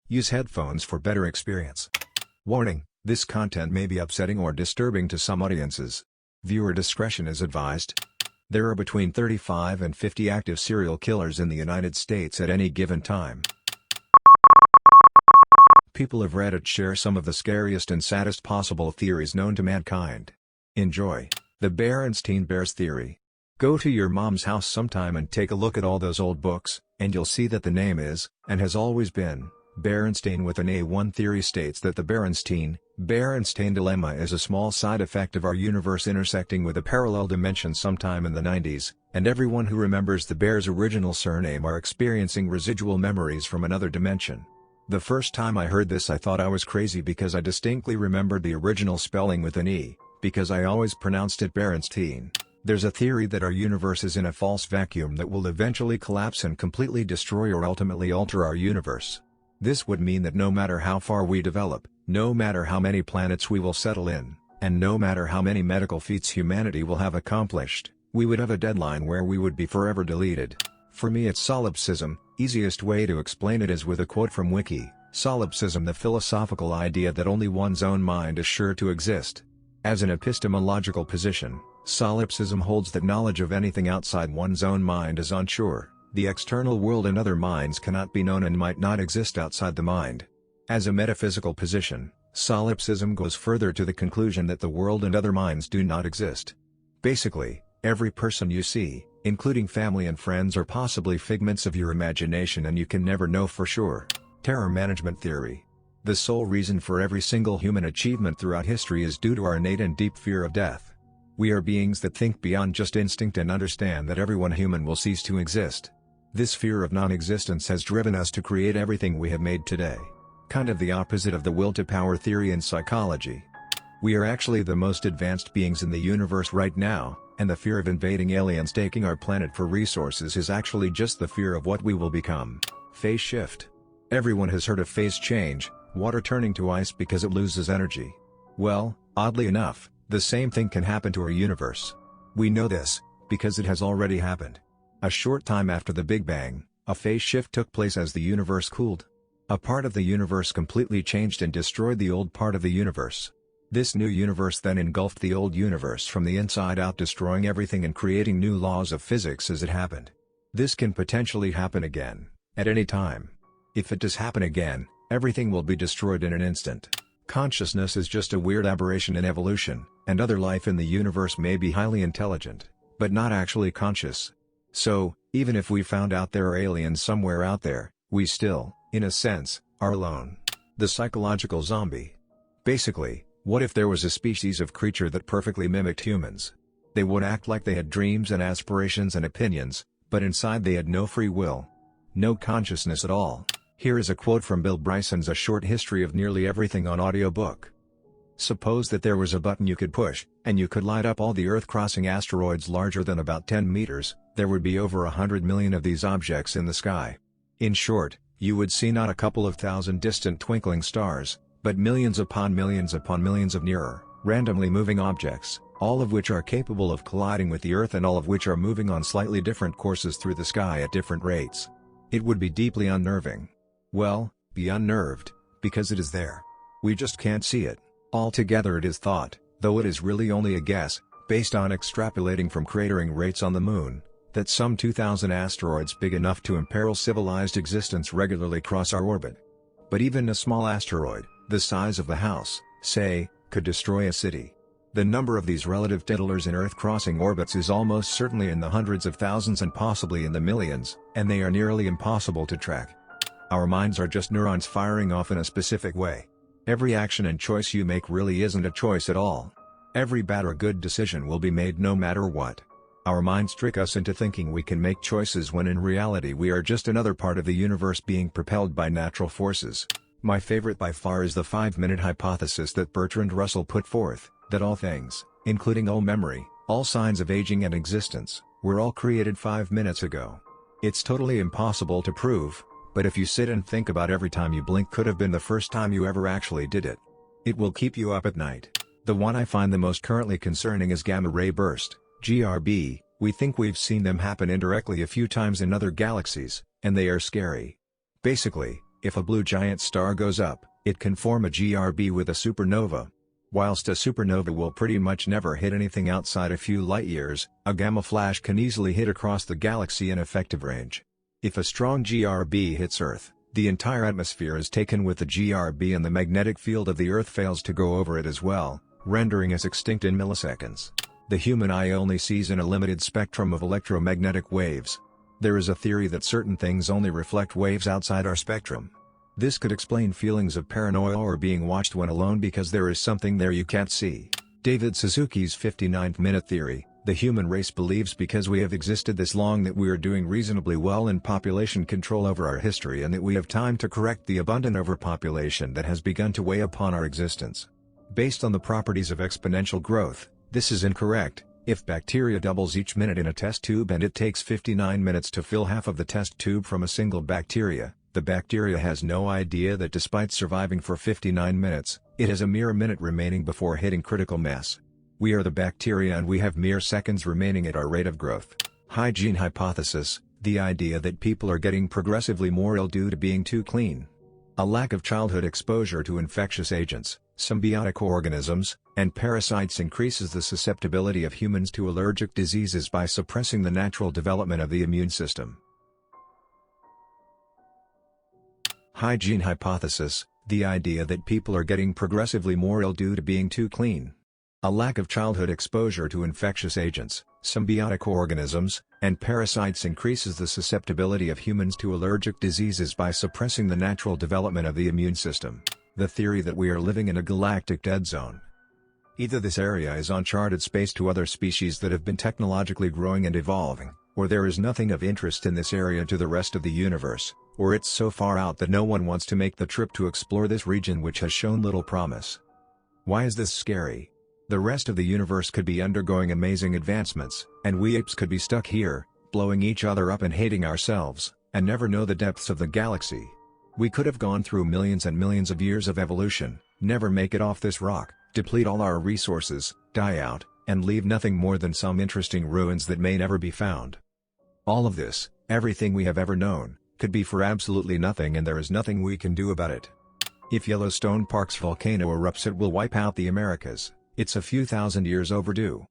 Use headphones for better experience. Warning: this content may be upsetting or disturbing to some audiences. Viewer discretion is advised. There are between 35 and 50 active serial killers in the United States at any given time. People of Reddit share some of the scariest and saddest possible theories known to mankind. Enjoy. The Berenstein Bears Theory. Go to your mom's house sometime and take a look at all those old books, and you'll see that the name is, and has always been, Berenstein with an A. One theory states that the Berenstein dilemma is a small side effect of our universe intersecting with a parallel dimension sometime in the 90s, and everyone who remembers the bear's original surname are experiencing residual memories from another dimension. The first time I heard this I thought I was crazy because I distinctly remembered the original spelling with an E, because I always pronounced it Berenstein. There's a theory that our universe is in a false vacuum that will eventually collapse and completely destroy or ultimately alter our universe. This would mean that no matter how far we develop, no matter how many planets we will settle in, and no matter how many medical feats humanity will have accomplished, we would have a deadline where we would be forever deleted. For me it's solipsism. Easiest way to explain it is with a quote from Wiki: solipsism, the philosophical idea that only one's own mind is sure to exist. As an epistemological position, solipsism holds that knowledge of anything outside one's own mind is unsure. The external world and other minds cannot be known and might not exist outside the mind. As a metaphysical position, solipsism goes further to the conclusion that the world and other minds do not exist. Basically, every person you see, including family and friends, are possibly figments of your imagination and you can never know for sure. Terror management theory. The sole reason for every single human achievement throughout history is due to our innate and deep fear of death. We are beings that think beyond just instinct and understand that everyone human will cease to exist. This fear of non-existence has driven us to create everything we have made today. Kind of the opposite of the will to power theory in psychology. We are actually the most advanced beings in the universe right now, and the fear of invading aliens taking our planet for resources is actually just the fear of what we will become. Phase shift. Everyone has heard of phase change, water turning to ice because it loses energy. Well, oddly enough, the same thing can happen to our universe. We know this, because it has already happened. A short time after the Big Bang, a phase shift took place as the universe cooled. A part of the universe completely changed and destroyed the old part of the universe. This new universe then engulfed the old universe from the inside out, destroying everything and creating new laws of physics as it happened. This can potentially happen again, at any time. If it does happen again, everything will be destroyed in an instant. Consciousness is just a weird aberration in evolution, and other life in the universe may be highly intelligent, but not actually conscious. So, even if we found out there are aliens somewhere out there, we still, in a sense, are alone. The psychological zombie. Basically, what if there was a species of creature that perfectly mimicked humans? They would act like they had dreams and aspirations and opinions, but inside they had no free will. No consciousness at all. Here is a quote from Bill Bryson's A Short History of Nearly Everything on audiobook. Suppose that there was a button you could push, and you could light up all the Earth-crossing asteroids larger than about 10 meters, there would be over 100 million of these objects in the sky. In short, you would see not a couple of thousand distant twinkling stars, but millions upon millions of nearer, randomly moving objects, all of which are capable of colliding with the Earth and all of which are moving on slightly different courses through the sky at different rates. It would be deeply unnerving. Well, be unnerved, because it is there. We just can't see it. Altogether it is thought, though it is really only a guess, based on extrapolating from cratering rates on the Moon, that some 2,000 asteroids big enough to imperil civilized existence regularly cross our orbit. But even a small asteroid, the size of a house, say, could destroy a city. The number of these relative tittlers in Earth-crossing orbits is almost certainly in the hundreds of thousands and possibly in the millions, and they are nearly impossible to track. Our minds are just neurons firing off in a specific way. Every action and choice you make really isn't a choice at all. Every bad or good decision will be made no matter what. Our minds trick us into thinking we can make choices when in reality we are just another part of the universe being propelled by natural forces. My favorite by far is the 5-minute hypothesis that Bertrand Russell put forth, that all things, including all memory, all signs of aging and existence, were all created 5 minutes ago. It's totally impossible to prove, but if you sit and think about every time you blink could have been the first time you ever actually did it. It will keep you up at night. The one I find the most currently concerning is gamma ray burst, GRB. We think we've seen them happen indirectly a few times in other galaxies, and they are scary. Basically, If a blue giant star goes up, it can form a GRB with a supernova. Whilst a supernova will pretty much never hit anything outside a few light years, a gamma flash can easily hit across the galaxy in effective range. If a strong GRB hits Earth, the entire atmosphere is taken with the GRB and the magnetic field of the Earth fails to go over it as well, rendering us extinct in milliseconds. The human eye only sees in a limited spectrum of electromagnetic waves. There is a theory that certain things only reflect waves outside our spectrum. This could explain feelings of paranoia or being watched when alone because there is something there you can't see. David Suzuki's 59th minute theory: the human race believes because we have existed this long that we are doing reasonably well in population control over our history and that we have time to correct the abundant overpopulation that has begun to weigh upon our existence. Based on the properties of exponential growth, this is incorrect. If bacteria doubles each minute in a test tube and it takes 59 minutes to fill half of the test tube from a single bacteria, the bacteria has no idea that despite surviving for 59 minutes, it has a mere minute remaining before hitting critical mass. We are the bacteria and we have mere seconds remaining at our rate of growth. Hygiene hypothesis: the idea that people are getting progressively more ill due to being too clean. A lack of childhood exposure to infectious agents, symbiotic organisms, and parasites increases the susceptibility of humans to allergic diseases by suppressing the natural development of the immune system. Hygiene hypothesis: the idea that people are getting progressively more ill due to being too clean. A lack of childhood exposure to infectious agents, symbiotic organisms, and parasites increases the susceptibility of humans to allergic diseases by suppressing the natural development of the immune system. The theory that we are living in a galactic dead zone. Either this area is uncharted space to other species that have been technologically growing and evolving, or there is nothing of interest in this area to the rest of the universe, or it's so far out that no one wants to make the trip to explore this region which has shown little promise. Why is this scary? The rest of the universe could be undergoing amazing advancements, and we apes could be stuck here, blowing each other up and hating ourselves, and never know the depths of the galaxy. We could have gone through millions and millions of years of evolution, never make it off this rock, deplete all our resources, die out, and leave nothing more than some interesting ruins that may never be found. All of this, everything we have ever known, could be for absolutely nothing and there is nothing we can do about it. If Yellowstone Park's volcano erupts, it will wipe out the Americas. It's a few thousand years overdue.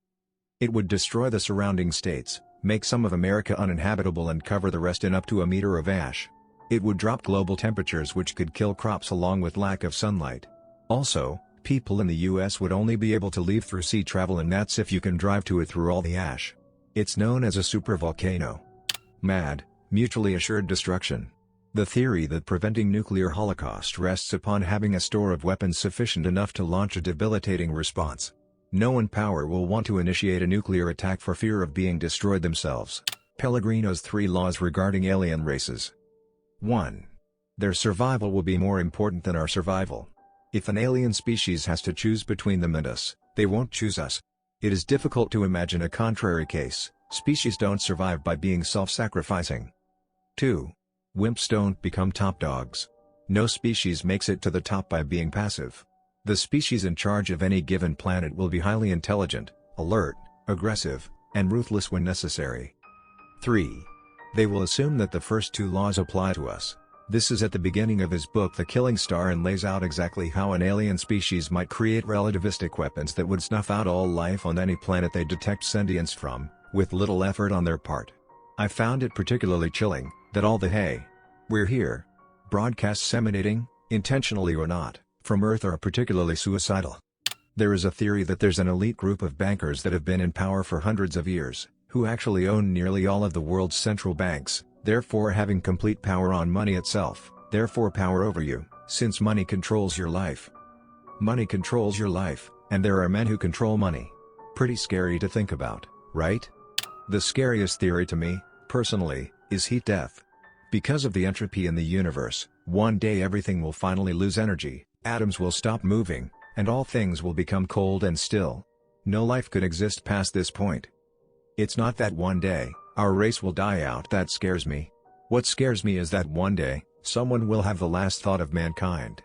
It would destroy the surrounding states, make some of America uninhabitable and cover the rest in up to a meter of ash. It would drop global temperatures which could kill crops along with lack of sunlight. Also, people in the US would only be able to leave through sea travel, and that's if you can drive to it through all the ash. It's known as a supervolcano. MAD, mutually assured destruction. The theory that preventing nuclear holocaust rests upon having a store of weapons sufficient enough to launch a debilitating response. No one in power will want to initiate a nuclear attack for fear of being destroyed themselves. Pellegrino's 3 laws regarding alien races. 1. Their survival will be more important than our survival. If an alien species has to choose between them and us, they won't choose us. It is difficult to imagine a contrary case. Species don't survive by being self-sacrificing. 2. Wimps don't become top dogs. No species makes it to the top by being passive. The species in charge of any given planet will be highly intelligent, alert, aggressive, and ruthless when necessary. 3. They will assume that the first 2 laws apply to us. This is at the beginning of his book The Killing Star and lays out exactly how an alien species might create relativistic weapons that would snuff out all life on any planet they detect sentience from, with little effort on their part. I found it particularly chilling that all the "hey, we're here" broadcasts emanating, intentionally or not, from Earth are particularly suicidal. There is a theory that there's an elite group of bankers that have been in power for hundreds of years, who actually own nearly all of the world's central banks, therefore having complete power on money itself, therefore power over you, since money controls your life. Money controls your life, and there are men who control money. Pretty scary to think about, right? The scariest theory to me, personally, is heat death. Because of the entropy in the universe, one day everything will finally lose energy, atoms will stop moving, and all things will become cold and still. No life could exist past this point. It's not that one day, our race will die out that scares me. What scares me is that one day, someone will have the last thought of mankind.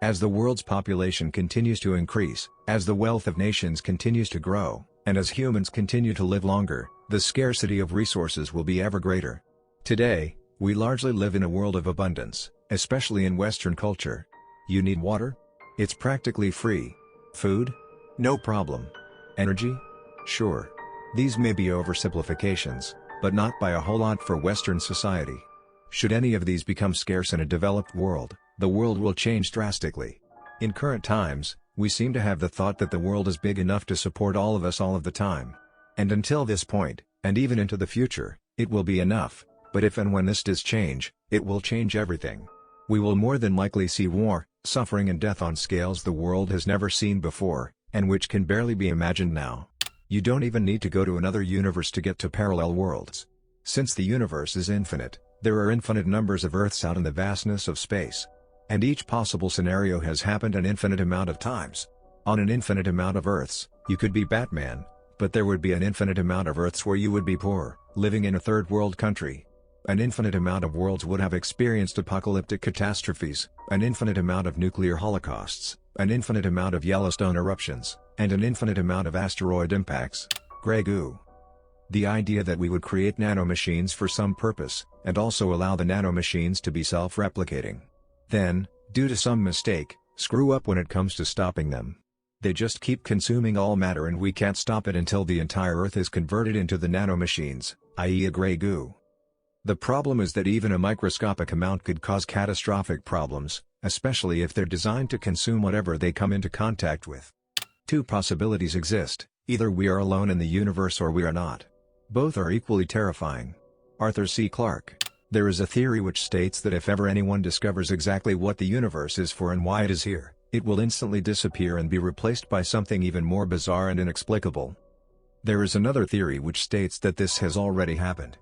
As the world's population continues to increase, as the wealth of nations continues to grow, and as humans continue to live longer, the scarcity of resources will be ever greater. Today, we largely live in a world of abundance, especially in Western culture. You need water? It's practically free. Food? No problem. Energy? Sure. These may be oversimplifications, but not by a whole lot for Western society. Should any of these become scarce in a developed world, the world will change drastically. In current times, we seem to have the thought that the world is big enough to support all of us all of the time. And until this point, and even into the future, it will be enough, but if and when this does change, it will change everything. We will more than likely see war, suffering and death on scales the world has never seen before, and which can barely be imagined now. You don't even need to go to another universe to get to parallel worlds. Since the universe is infinite, there are infinite numbers of Earths out in the vastness of space. And each possible scenario has happened an infinite amount of times. On an infinite amount of Earths, you could be Batman, but there would be an infinite amount of Earths where you would be poor, living in a third world country. An infinite amount of worlds would have experienced apocalyptic catastrophes, an infinite amount of nuclear holocausts, an infinite amount of Yellowstone eruptions, and an infinite amount of asteroid impacts. Grey goo. The idea that we would create nanomachines for some purpose, and also allow the nanomachines to be self-replicating. Then, due to some mistake, screw up when it comes to stopping them. They just keep consuming all matter and we can't stop it until the entire Earth is converted into the nanomachines, i.e. a grey goo. The problem is that even a microscopic amount could cause catastrophic problems, especially if they're designed to consume whatever they come into contact with. Two possibilities exist: either we are alone in the universe or we are not. Both are equally terrifying. Arthur C. Clarke. There is a theory which states that if ever anyone discovers exactly what the universe is for and why it is here, it will instantly disappear and be replaced by something even more bizarre and inexplicable. There is another theory which states that this has already happened.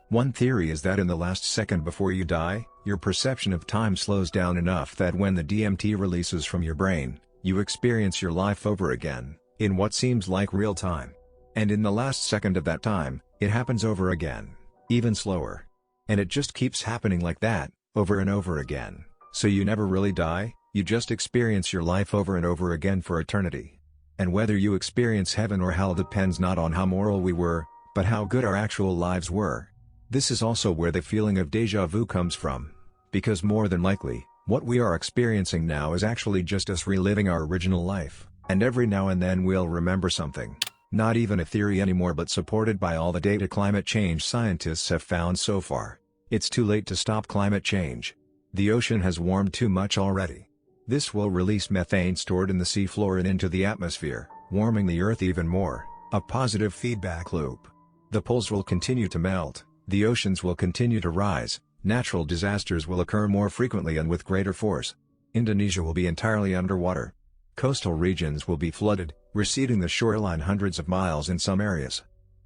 One theory is that in the last second before you die, your perception of time slows down enough that when the DMT releases from your brain, you experience your life over again, in what seems like real time. And in the last second of that time, it happens over again, even slower. And it just keeps happening like that, over and over again. So you never really die, you just experience your life over and over again for eternity. And whether you experience heaven or hell depends not on how moral we were, but how good our actual lives were. This is also where the feeling of déjà vu comes from. Because more than likely, what we are experiencing now is actually just us reliving our original life, and every now and then we'll remember something. Not even a theory anymore, but supported by all the data climate change scientists have found so far. It's too late to stop climate change. The ocean has warmed too much already. This will release methane stored in the seafloor and into the atmosphere, warming the Earth even more, a positive feedback loop. The poles will continue to melt, the oceans will continue to rise, natural disasters will occur more frequently and with greater force. Indonesia will be entirely underwater. Coastal regions will be flooded, receding the shoreline hundreds of miles in some areas.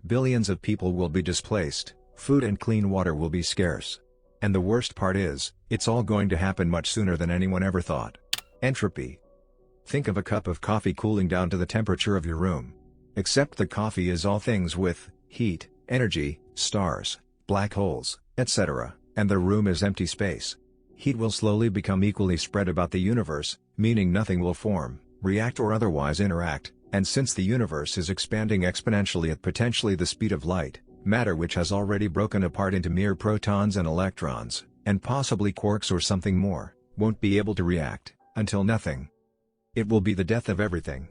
Billions of people will be displaced, food and clean water will be scarce. And the worst part is, it's all going to happen much sooner than anyone ever thought. Entropy. Think of a cup of coffee cooling down to the temperature of your room. Except the coffee is all things with heat, energy, stars, black holes, etc., and the room is empty space. Heat will slowly become equally spread about the universe, meaning nothing will form, react or otherwise interact, and since the universe is expanding exponentially at potentially the speed of light, matter which has already broken apart into mere protons and electrons, and possibly quarks or something more, won't be able to react, until nothing. It will be the death of everything.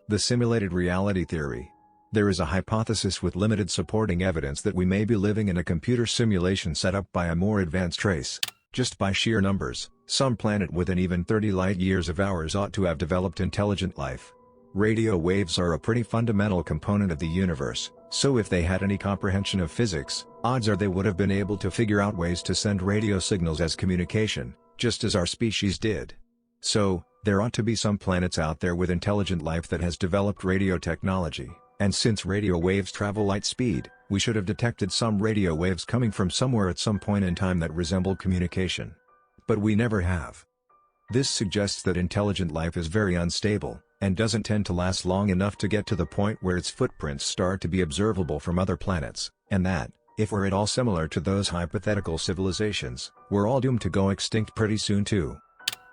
The simulated reality theory. There is a hypothesis with limited supporting evidence that we may be living in a computer simulation set up by a more advanced race. Just by sheer numbers, some planet within even 30 light-years of ours ought to have developed intelligent life. Radio waves are a pretty fundamental component of the universe, so if they had any comprehension of physics, odds are they would have been able to figure out ways to send radio signals as communication, just as our species did. So, there ought to be some planets out there with intelligent life that has developed radio technology, and since radio waves travel light speed, we should have detected some radio waves coming from somewhere at some point in time that resemble communication. But we never have. This suggests that intelligent life is very unstable, and doesn't tend to last long enough to get to the point where its footprints start to be observable from other planets, and that, if we're at all similar to those hypothetical civilizations, we're all doomed to go extinct pretty soon too.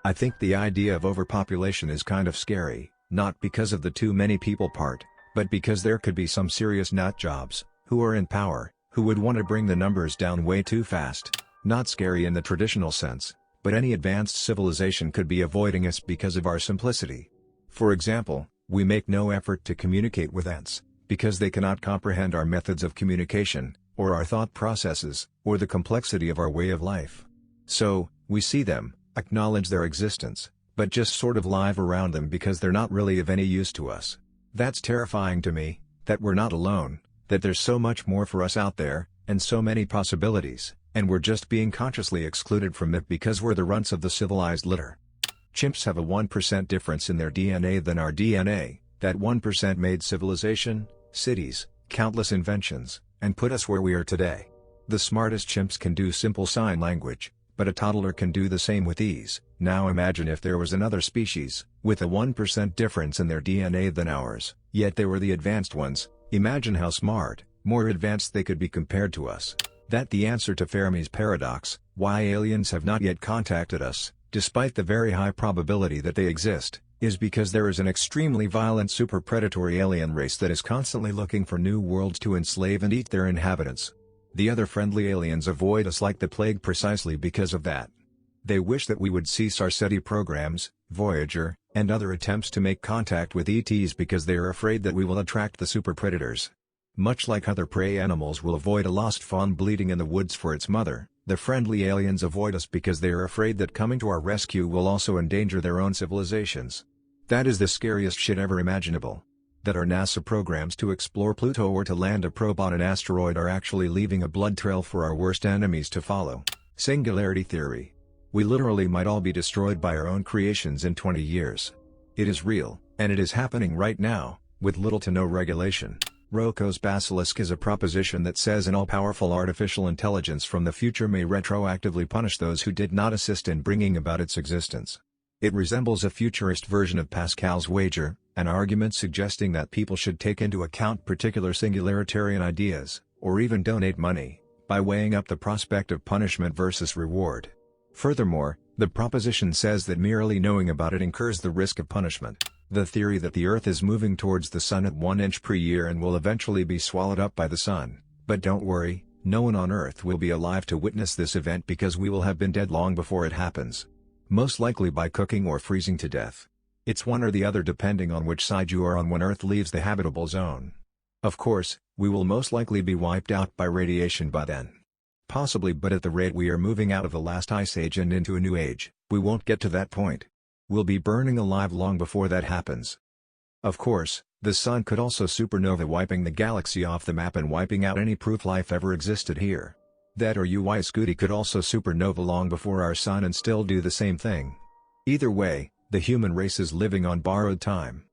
I think the idea of overpopulation is kind of scary, not because of the too many people part, but because there could be some serious nut jobs, who are in power, who would want to bring the numbers down way too fast. Not scary in the traditional sense, but any advanced civilization could be avoiding us because of our simplicity. For example, we make no effort to communicate with ants, because they cannot comprehend our methods of communication, or our thought processes, or the complexity of our way of life. So, we see them, acknowledge their existence, but just sort of live around them because they're not really of any use to us. That's terrifying to me, that we're not alone, that there's so much more for us out there, and so many possibilities, and we're just being consciously excluded from it because we're the runts of the civilized litter. Chimps have a 1% difference in their DNA than our DNA, that 1% made civilization, cities, countless inventions, and put us where we are today. The smartest chimps can do simple sign language, but a toddler can do the same with ease. Now imagine if there was another species, with a 1% difference in their DNA than ours, yet they were the advanced ones. Imagine how smart, more advanced they could be compared to us. That's the answer to Fermi's paradox, why aliens have not yet contacted us, despite the very high probability that they exist, is because there is an extremely violent super predatory alien race that is constantly looking for new worlds to enslave and eat their inhabitants. The other friendly aliens avoid us like the plague precisely because of that. They wish that we would cease our SETI programs, Voyager, and other attempts to make contact with ETs because they are afraid that we will attract the super predators. Much like other prey animals will avoid a lost fawn bleeding in the woods for its mother, the friendly aliens avoid us because they are afraid that coming to our rescue will also endanger their own civilizations. That is the scariest shit ever imaginable. That our NASA programs to explore Pluto or to land a probe on an asteroid are actually leaving a blood trail for our worst enemies to follow. Singularity theory. We literally might all be destroyed by our own creations in 20 years. It is real, and it is happening right now, with little to no regulation. Roko's basilisk is a proposition that says an all-powerful artificial intelligence from the future may retroactively punish those who did not assist in bringing about its existence. It resembles a futurist version of Pascal's wager, an argument suggesting that people should take into account particular singularitarian ideas, or even donate money, by weighing up the prospect of punishment versus reward. Furthermore, the proposition says that merely knowing about it incurs the risk of punishment. The theory that the Earth is moving towards the Sun at 1 inch per year and will eventually be swallowed up by the Sun. But don't worry, no one on Earth will be alive to witness this event because we will have been dead long before it happens. Most likely by cooking or freezing to death. It's one or the other depending on which side you are on when Earth leaves the habitable zone. Of course, we will most likely be wiped out by radiation by then. Possibly, but at the rate we are moving out of the last ice age and into a new age, we won't get to that point. We'll be burning alive long before that happens. Of course, the Sun could also supernova, wiping the galaxy off the map and wiping out any proof life ever existed here. That or UY Scooty could also supernova long before our Sun and still do the same thing. Either way, the human race is living on borrowed time.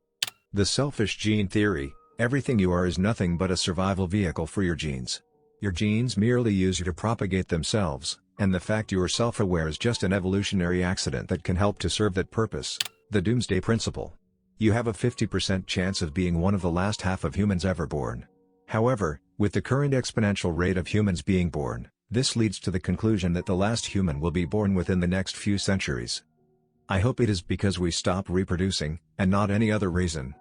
The selfish gene theory: everything you are is nothing but a survival vehicle for your genes. Your genes merely use you to propagate themselves, and the fact you are self-aware is just an evolutionary accident that can help to serve that purpose. The doomsday principle. You have a 50% chance of being one of the last half of humans ever born. However, with the current exponential rate of humans being born, this leads to the conclusion that the last human will be born within the next few centuries. I hope it is because we stop reproducing, and not any other reason.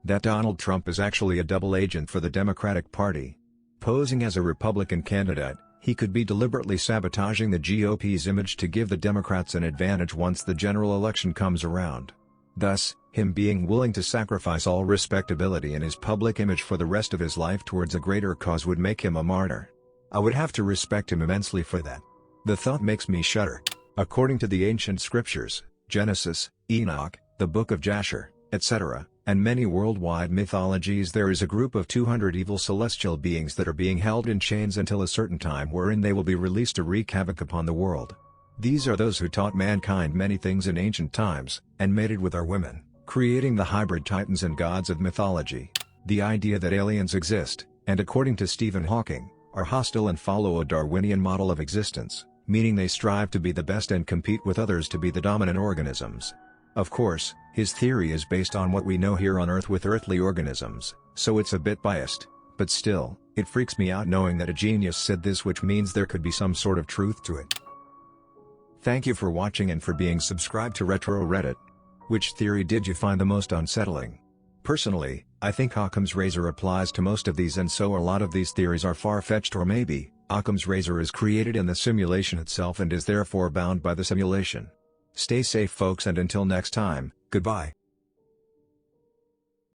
That Donald Trump is actually a double agent for the Democratic Party. Posing as a Republican candidate, he could be deliberately sabotaging the GOP's image to give the Democrats an advantage once the general election comes around. Thus, him being willing to sacrifice all respectability and his public image for the rest of his life towards a greater cause would make him a martyr. I would have to respect him immensely for that. The thought makes me shudder. According to the ancient scriptures, Genesis, Enoch, the Book of Jasher, etc., and many worldwide mythologies, there is a group of 200 evil celestial beings that are being held in chains until a certain time wherein they will be released to wreak havoc upon the world. These are those who taught mankind many things in ancient times, and mated with our women, creating the hybrid titans and gods of mythology. The idea that aliens exist, and according to Stephen Hawking, are hostile and follow a Darwinian model of existence, meaning they strive to be the best and compete with others to be the dominant organisms. Of course, his theory is based on what we know here on Earth with earthly organisms, so it's a bit biased, but still, it freaks me out knowing that a genius said this, which means there could be some sort of truth to it. Thank you for watching and for being subscribed to RetroReddit. Which theory did you find the most unsettling? Personally, I think Occam's razor applies to most of these, and so a lot of these theories are far-fetched or maybe, Occam's razor is created in the simulation itself and is therefore bound by the simulation. Stay safe folks, and until next time, goodbye.